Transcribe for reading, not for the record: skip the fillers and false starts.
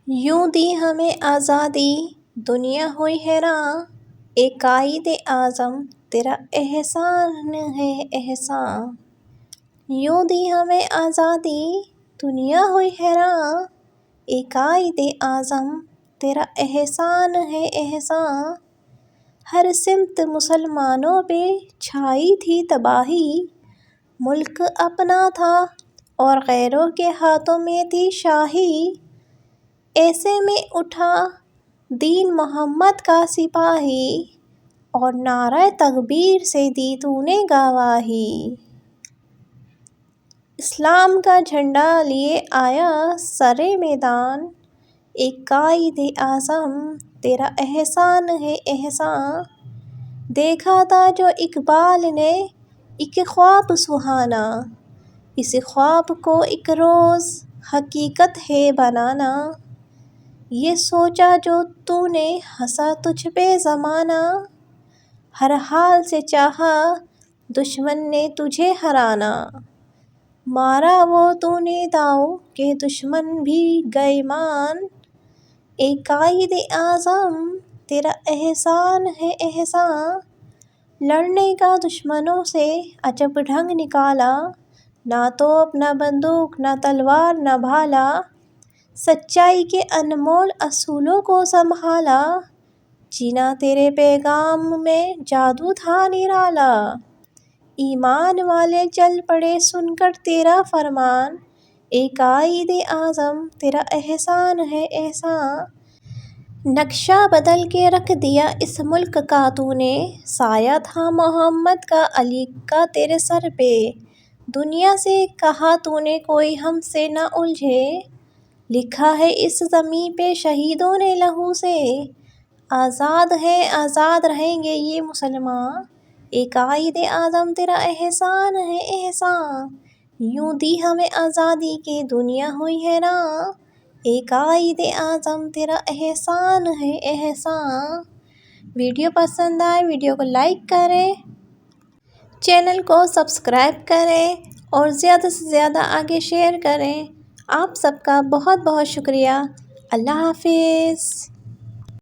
یوں دی ہمیں آزادی دنیا ہوئی حیراں، اے قائد اعظم تیرا احسان ہے احسان۔ یوں دی ہمیں آزادی دنیا ہوئی حیراں، اے قائد اعظم تیرا احسان ہے احسان۔ ہر سمت مسلمانوں پہ چھائی تھی تباہی، ملک اپنا تھا اور غیروں کے ہاتھوں میں تھی شاہی۔ ایسے میں اٹھا دین محمد کا سپاہی، اور نعرہ تکبیر سے دی تو نے گواہی۔ اسلام کا جھنڈا لیے آیا سرِ میدان، اے قائد اعظم تیرا احسان ہے احسان۔ دیکھا تھا جو اقبال نے ایک خواب سہانا، اس خواب کو ایک روز حقیقت ہے بنانا۔ یہ سوچا جو تو نے ہنسا تجھ پہ زمانہ، ہر حال سے چاہا دشمن نے تجھے ہرانا۔ مارا وہ تو نے داؤ کہ دشمن بھی گئے مان، اے قائد اعظم تیرا احسان ہے احسان۔ لڑنے کا دشمنوں سے عجب ڈھنگ نکالا، نہ توپ نہ بندوق نہ تلوار نہ بھالا۔ سچائی کے انمول اصولوں کو سنبھالا، جینا تیرے پیغام میں جادو تھا نرالا۔ ایمان والے چل پڑے سن کر تیرا فرمان، اے قائد اعظم تیرا احسان ہے احسان۔ نقشہ بدل کے رکھ دیا اس ملک کا تو نے، سایہ تھا محمد کا علی کا تیرے سر پہ۔ دنیا سے کہا تو نے کوئی ہم سے نہ الجھے، لکھا ہے اس زمیں پہ شہیدوں نے لہو سے۔ آزاد ہیں آزاد رہیں گے یہ مسلماں، اے قائد اعظم تیرا احسان ہے احسان۔ یوں دی ہمیں آزادی کہ دنیا ہوئی حیراں، اے قائد اعظم تیرا احسان ہے احسان۔ ویڈیو پسند آئے ویڈیو کو لائک کریں، چینل کو سبسکرائب کریں اور زیادہ سے زیادہ آگے شیئر کریں۔ آپ سب کا بہت بہت شکریہ۔ اللہ حافظ۔